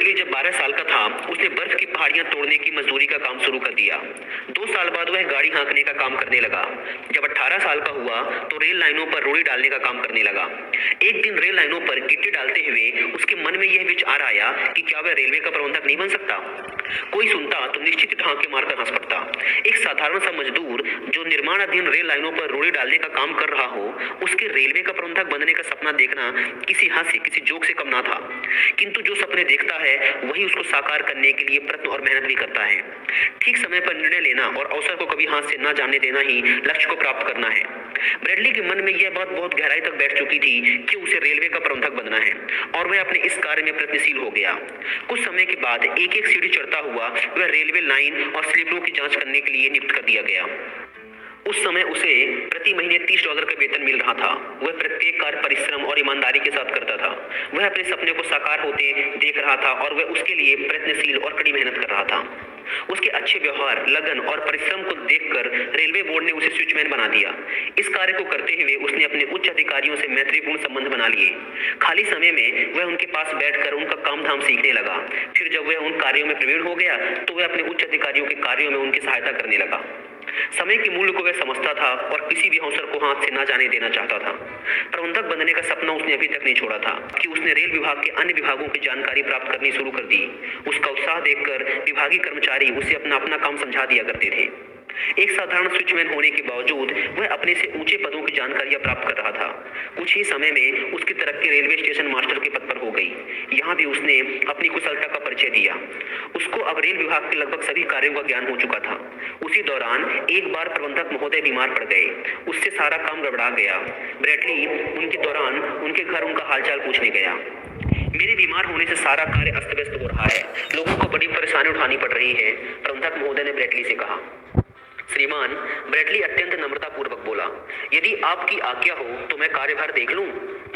Bradley जब 12 साल का था, उसने बर्फ की पहाड़ियां तोड़ने की मजदूरी का काम शुरू कर दिया। 2 साल बाद वह गाड़ी हाँकने का काम करने लगा। जब 18 साल का हुआ तो रेल लाइनों पर रोड़ी डालने का काम करने लगा। एक दिन रेल लाइनों पर गिट्टी डालते हुए उसके मन में यह विचार आया कि क्या वह रेलवे का प्रबंधक नहीं बन सकता। कोई सुनता तो निश्चित ढांके मारकर हंस पड़ता। एक साधारण सा मजदूर जो निर्माणाधीन रेल लाइनों पर रोड़ी डालने का काम कर रहा हो, उसके रेलवे का प्रबंधक बनने का सपना देखना किसी हास्य किसी जोक से कम ना था। किंतु जो सपने देखता है वही उसको साकार करने के लिए प्रयत्न और मेहनत भी करता है। ठीक समय पर निर्णय लेना और अवसर को कभी हाथ से न जाने देना ही लक्ष्य को प्राप्त करना है। ब्रेडली के मन में यह बात बहुत गहराई तक बैठ चुकी थी कि उसे रेलवे का प्रबंधक बनना है और वह अपने इस कार्य में प्रयत्नशील हो गया। कुछ समय के बाद एक एक सीढ़ी चढ़ता हुआ वह रेलवे लाइन और स्लीपरों की जांच करने के लिए नियुक्त कर दिया गया। उस समय उसे प्रति महीने $30 का वेतन मिल रहा था। वह प्रत्येक कार्य परिश्रम और ईमानदारी के साथ करता था। वह अपने सपने को साकार होते देख रहा था और वह उसके लिए प्रयत्नशील और कड़ी मेहनत कर रहा था। उसके अच्छे व्यवहार, लगन और परिश्रम को देखकर रेलवे बोर्ड ने उसे स्विचमैन बना दिया। इस कार्य को करते हुए उसने अपने उच्च अधिकारियों से मैत्रीपूर्ण संबंध बना लिए। खाली समय में वह उनके पास बैठकर उनका काम धाम सीखने लगा। फिर जब वह उन कार्यों में प्रवीण हो गया तो वह अपने उच्च अधिकारियों के कार्यों में उनकी सहायता करने लगा। समय के मूल्य को वह समझता था और किसी भी अवसर को हाथ से ना जाने देना चाहता था। प्रबंधक बनने का सपना उसने अभी तक नहीं छोड़ा था कि उसने रेल विभाग के अन्य विभागों की जानकारी प्राप्त करनी शुरू कर दी। उसका उत्साह देखकर विभागीय कर्मचारी उसे अपना काम समझा दिया करते थे। एक साधारण स्विचमैन होने के बावजूद वह अपने से ऊंचे पदों की जानकारियां प्राप्त कर रहा था। कुछ ही समय में उसकी तरक्की रेलवे स्टेशन मास्टर के पद पर हो गई। यहाँ भी उसने अपनी कुशलता का परिचय दिया। उसको अब रेल विभाग के लगभग सभी कार्यों का ज्ञान हो चुका था। उसी दौरान एक बार प्रबंधक महोदय बीमार पड़ गए। उससे सारा काम गड़बड़ा गया। ब्रेडली उनके दौरान उनके घर उनका हालचाल पूछने गया। मेरे बीमार होने से सारा कार्य अस्त व्यस्त हो रहा है। लोगों को बड़ी परेशानी उठानी पड़ रही है, प्रबंधक महोदय ने ब्रेडली से कहा। श्रीमान, ब्रेडली अत्यंत नम्रतापूर्वक बोला, यदि आपकी आज्ञा हो तो मैं कार्यभार देख लूं।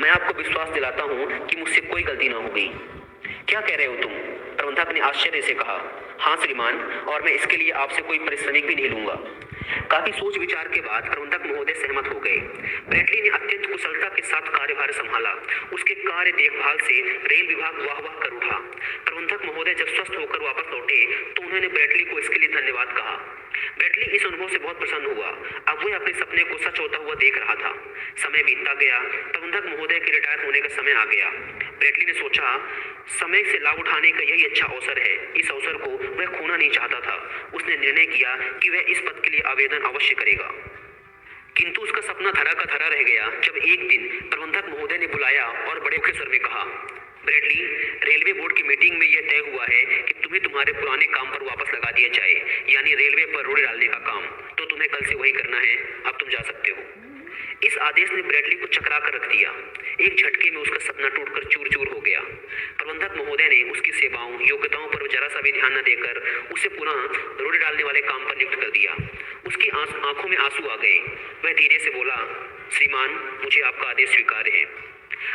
मैं आपको विश्वास दिलाता हूं कि मुझसे कोई गलती ना होगी। क्या कह रहे हो तुम? प्रबंधक ने आश्चर्य से कहा। हाँ श्रीमान, और मैं इसके लिए आपसे कोई पारिश्रमिक भी नहीं लूंगा। काफी सोच विचार के बाद प्रबंधक महोदय सहमत हो गए। ब्रेडली ने अत्यंत कुशलता के साथ कार्यभार संभाला। उसके कार्य देखभाल से रेल विभाग वाह वाह कर उठा। प्रबंधक महोदय जब स्वस्थ होकर वापस लौटे तो उन्होंने ब्रेडली को इसके लिए धन्यवाद कहा। ब्रेडली इस अनुभव से बहुत प्रसन्न हुआ। अब वह अपने सपने को सच होता हुआ देख रहा था। समय बीतता गया। प्रबंधक महोदय के रिटायर होने का समय आ गया। ब्रेडली ने सोचा, समय से लाभ उठाने का यही अच्छा अवसर है। इस अवसर को वह खोना नहीं चाहता था। उसने निर्णय किया कि वह इस पद के लिए आवेदन अवश्य करेगा। किंतु उसका सपना धरा का धरा रह गया जब एक दिन प्रबंधक महोदय ने बुलाया और बड़े मुखे स्वर में कहा, ब्रेडली, रेलवे बोर्ड की मीटिंग में यह तय हुआ है कि तुम्हें तुम्हारे पुराने काम पर वापस लगा दिया जाए, यानी रेलवे पर रोड़े डालने का काम। तो तुम्हें कल से वही करना है। अब तुम जा सकते हो। इस आदेश ने ब्रेडली को चकरा कर रख दिया। एक झटके में उसका सपना टूटकर चूर चूर हो गया। प्रबंधक महोदय ने उसकी सेवाओं, योग्यताओं पर जरा सा भी ध्यान न देकर उसे पुनः रोड़े डालने वाले काम पर नियुक्त कर दिया। उसकी आंखों में आंसू आ गए। वह धीरे से बोला, श्रीमान, मुझे आपका आदेश स्वीकार्य है।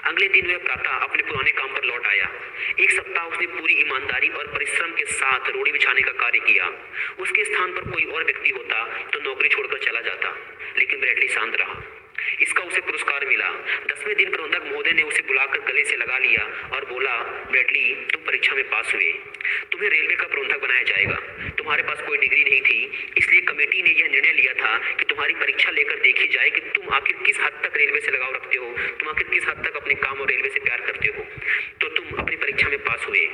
अगले दिन वह प्रातः अपने पुराने काम पर लौट आया। एक सप्ताह उसने पूरी ईमानदारी और परिश्रम के साथ रोड़ी बिछाने का कार्य किया। उसके स्थान पर कोई और व्यक्ति होता तो नौकरी छोड़कर चला जाता, लेकिन ब्रेडली शांत रहा। इसका उसे पुरस्कार मिला। 10वें दिन प्रबंधक महोदय ने उसे बुलाकर गले से लगा लिया और बोला, ब्रेडली, तुम परीक्षा में पास हुए। तुम्हें रेलवे का प्रबंधक बनाया जाएगा। तुम्हारे पास कोई डिग्री नहीं थी, इसलिए कमेटी ने यह निर्णय लिया था कि तुम्हारी परीक्षा लेकर देखी जाए कि तुम आखिर किस हद तक रेलवे से लगाव रखते हो, तुम आखिर किस हद तक अपने काम और रेलवे से प्यार करते हो। तो तुम अपनी परीक्षा में पास हुए।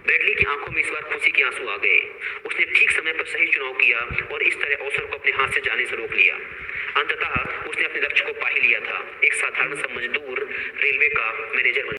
ब्रेडली की आंखों में इस बार खुशी के आंसू आ गए। उसने ठीक समय पर सही चुनाव किया और इस तरह अवसर को अपने हाथ से जाने से रोक लिया। अंततः उसने अपने लक्ष्य को पा ही लिया था। एक साधारण सा मजदूर रेलवे का मैनेजर बन